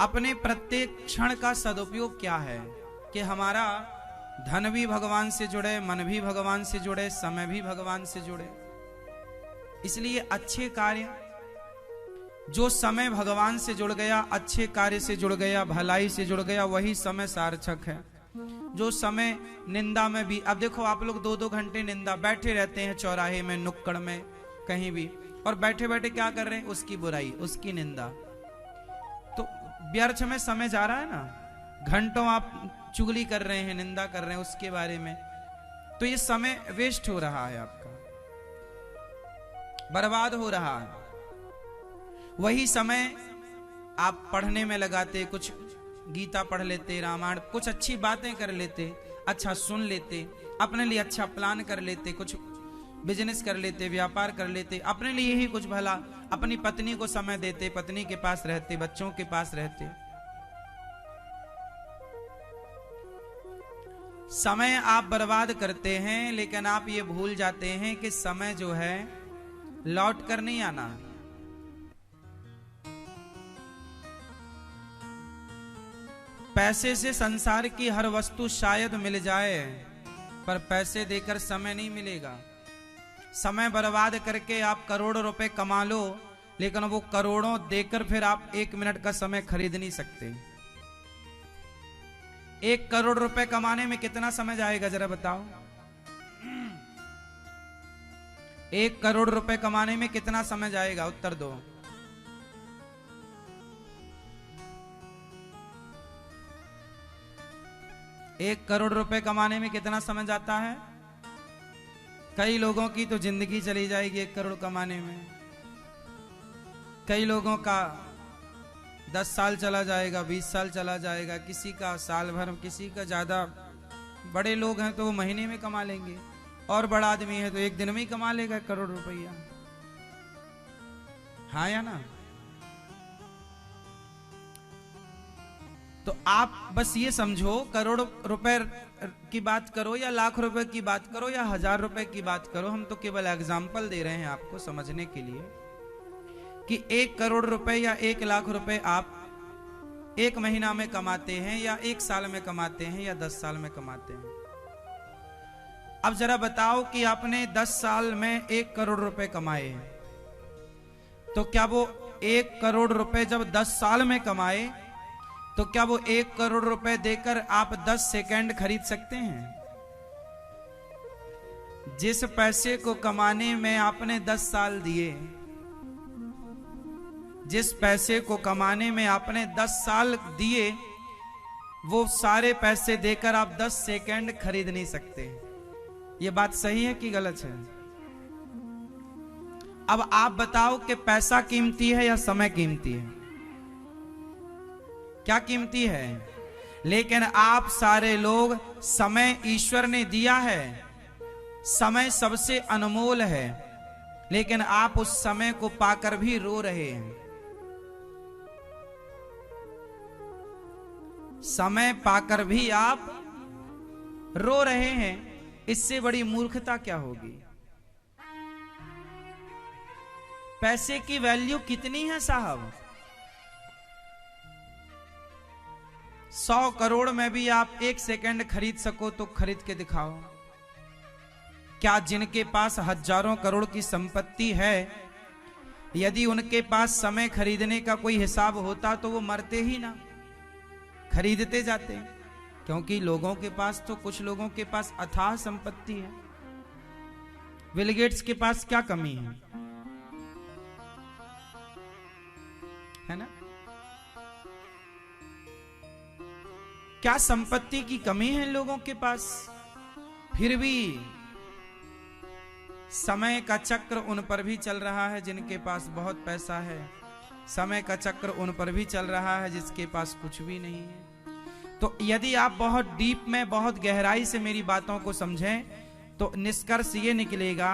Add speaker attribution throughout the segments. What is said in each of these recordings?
Speaker 1: अपने प्रत्येक क्षण का सदुपयोग क्या है कि हमारा धन भी भगवान से जुड़े, मन भी भगवान से जुड़े, समय भी भगवान से जुड़े। इसलिए अच्छे कार्य, जो समय भगवान से जुड़ गया, अच्छे कार्य से जुड़ गया, भलाई से जुड़ गया, वही समय सार्थक है। जो समय निंदा में भी, अब देखो आप लोग 2-2 घंटे निंदा बैठे रहते हैं, चौराहे में, नुक्कड़ में, कहीं भी, और बैठे बैठे क्या कर रहे हैं? उसकी बुराई, उसकी निंदा। तो व्यर्थ में समय जा रहा है ना। घंटों आप चुगली कर रहे हैं, निंदा कर रहे हैं उसके बारे में, तो ये समय वेस्ट हो रहा है, आपका बर्बाद हो रहा है। वही समय आप पढ़ने में लगाते, कुछ गीता पढ़ लेते, रामायण, कुछ अच्छी बातें कर लेते, अच्छा सुन लेते, अपने लिए अच्छा प्लान कर लेते, कुछ बिजनेस कर लेते, व्यापार कर लेते, अपने लिए ही कुछ भला, अपनी पत्नी को समय देते, पत्नी के पास रहते, बच्चों के पास रहते। समय आप बर्बाद करते हैं, लेकिन आप ये भूल जाते हैं कि समय जो है लौट कर नहीं आना। पैसे से संसार की हर वस्तु शायद मिल जाए, पर पैसे देकर समय नहीं मिलेगा। समय बर्बाद करके आप करोड़ों रुपए कमा लो, लेकिन वो करोड़ों देकर फिर आप 1 मिनट का समय खरीद नहीं सकते। 1 करोड़ रुपए कमाने में कितना समय जाएगा जरा बताओ? 1 करोड़ रुपए कमाने में कितना समय जाएगा? उत्तर दो। एक करोड़ रुपए कमाने में कितना समय जाता है? कई लोगों की तो जिंदगी चली जाएगी 1 करोड़ कमाने में। कई लोगों का 10 साल चला जाएगा, 20 साल चला जाएगा, किसी का साल भर, किसी का ज्यादा। बड़े लोग हैं तो वो महीने में कमा लेंगे, और बड़ा आदमी है तो 1 दिन में ही कमा लेगा 1 करोड़ रुपया। हाँ या ना? तो आप बस ये समझो, करोड़ रुपए की बात करो या लाख रुपए की बात करो या 1000 रुपए की बात करो, हम तो केवल एग्जाम्पल दे रहे हैं आपको समझने के लिए कि 1 करोड़ रुपए या 1 लाख रुपए आप 1 महीना में कमाते हैं या 1 साल में कमाते हैं या 10 साल में कमाते हैं। अब जरा बताओ कि आपने 10 साल में 1 करोड़ रुपए कमाए, तो क्या वो 1 करोड़ रुपए जब 10 साल में कमाए, तो क्या वो 1 करोड़ रुपए देकर आप 10 सेकंड खरीद सकते हैं? जिस पैसे को कमाने में आपने 10 साल दिए, जिस पैसे को कमाने में आपने 10 साल दिए, वो सारे पैसे देकर आप 10 सेकंड खरीद नहीं सकते। ये बात सही है कि गलत है? अब आप बताओ कि पैसा कीमती है या समय कीमती है? क्या कीमती है? लेकिन आप सारे लोग, समय ईश्वर ने दिया है, समय सबसे अनमोल है, लेकिन आप उस समय को पाकर भी रो रहे हैं। समय पाकर भी आप रो रहे हैं, इससे बड़ी मूर्खता क्या होगी? पैसे की वैल्यू कितनी है साहब? 100 करोड़ में भी आप 1 सेकंड खरीद सको तो खरीद के दिखाओ। क्या जिनके पास हजारों करोड़ की संपत्ति है, यदि उनके पास समय खरीदने का कोई हिसाब होता तो वो मरते ही ना, खरीदते जाते? क्योंकि लोगों के पास तो, कुछ लोगों के पास अथाह संपत्ति है। बिल गेट्स के पास क्या कमी है ना? क्या संपत्ति की कमी है लोगों के पास? फिर भी समय का चक्र उन पर भी चल रहा है जिनके पास बहुत पैसा है। समय का चक्र उन पर भी चल रहा है जिसके पास कुछ भी नहीं है। तो यदि आप बहुत डीप में, बहुत गहराई से मेरी बातों को समझें, तो निष्कर्ष ये निकलेगा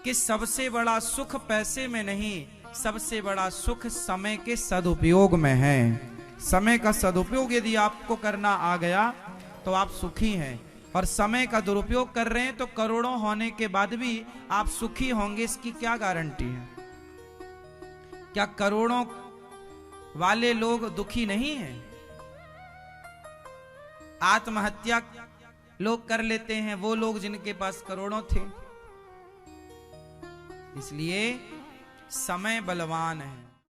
Speaker 1: कि सबसे बड़ा सुख पैसे में नहीं, सबसे बड़ा सुख समय के सदुपयोग में है। समय का सदुपयोग यदि आपको करना आ गया तो आप सुखी हैं, और समय का दुरुपयोग कर रहे हैं तो करोड़ों होने के बाद भी आप सुखी होंगे, इसकी क्या गारंटी है? क्या करोड़ों वाले लोग दुखी नहीं हैं। आत्महत्या लोग कर लेते हैं वो लोग जिनके पास करोड़ों थे। इसलिए समय बलवान है।